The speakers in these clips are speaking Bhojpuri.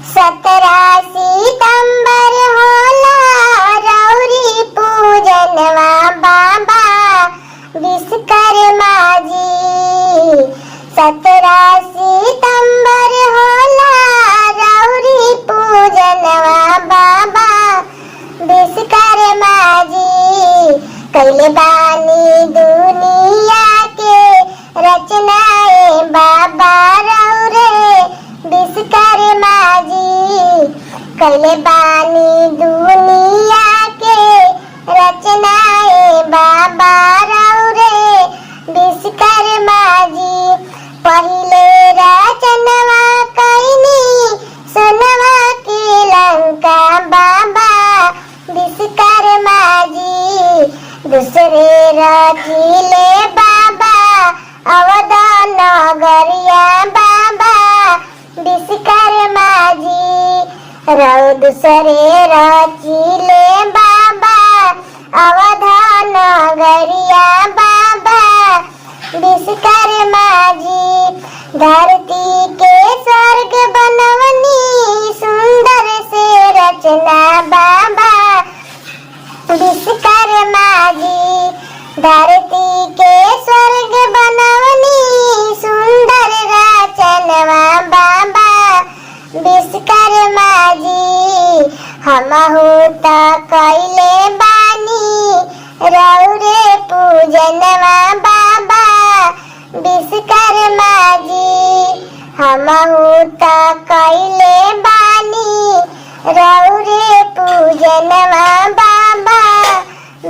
17 सितंबर होला रौरी पूजनवा बाबा विश्वकर्मा जी। 17 सितंबर होला रौरी पूजनवा बाबा विश्वकर्मा जी। कैले बानी दुनिया के रचनाए बाबा रौरे विश्वकर्मा जी। कैले बानी दुनिया के रचनाए बाबा रौरे विश्वकर्मा जी। पहिले रचनवा कैनी सोनवा के लंका बाबा विश्वकर्मा जी। दूसरे रचिले बाबा अवध नगरिया बाबा विश्वकर्मा जी। दूसरे रचिले बाबा अवध नगरिया बाबा विश्वकर्मा जी। धरती के स्वर्ग बनवनी सुंदर से रचना बाबा विश्वकर्मा जी। धरती के स्वर्ग बनवनी सुंदर रचनवा बाबा विश्वकर्मा जी। हमहु त कैले बानी रौरे पूजनवा बाबा विश्वकर्मा जी। हमहु त कैले बानी रौरे पूजनवा बाबा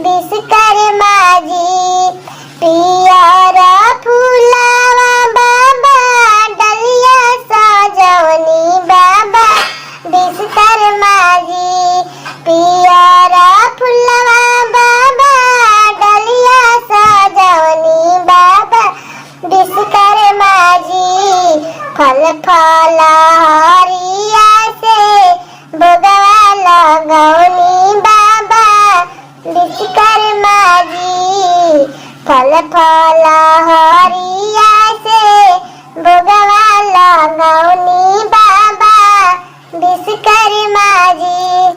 विश्वकर्मा जी। पियर फूलवा बाबा डलिया सजवनी बाबा विश्वकर्मा जी। पियर फूलवा बाबा डलिया सजवनी बाबा विश्वकर्मा जी। फल फल हरिया से भोगवा लगौनी बाबा विश्वकर्मा जी। फल फल हरिया से भोगवा लगौनी बाबा विश्वकर्मा जी।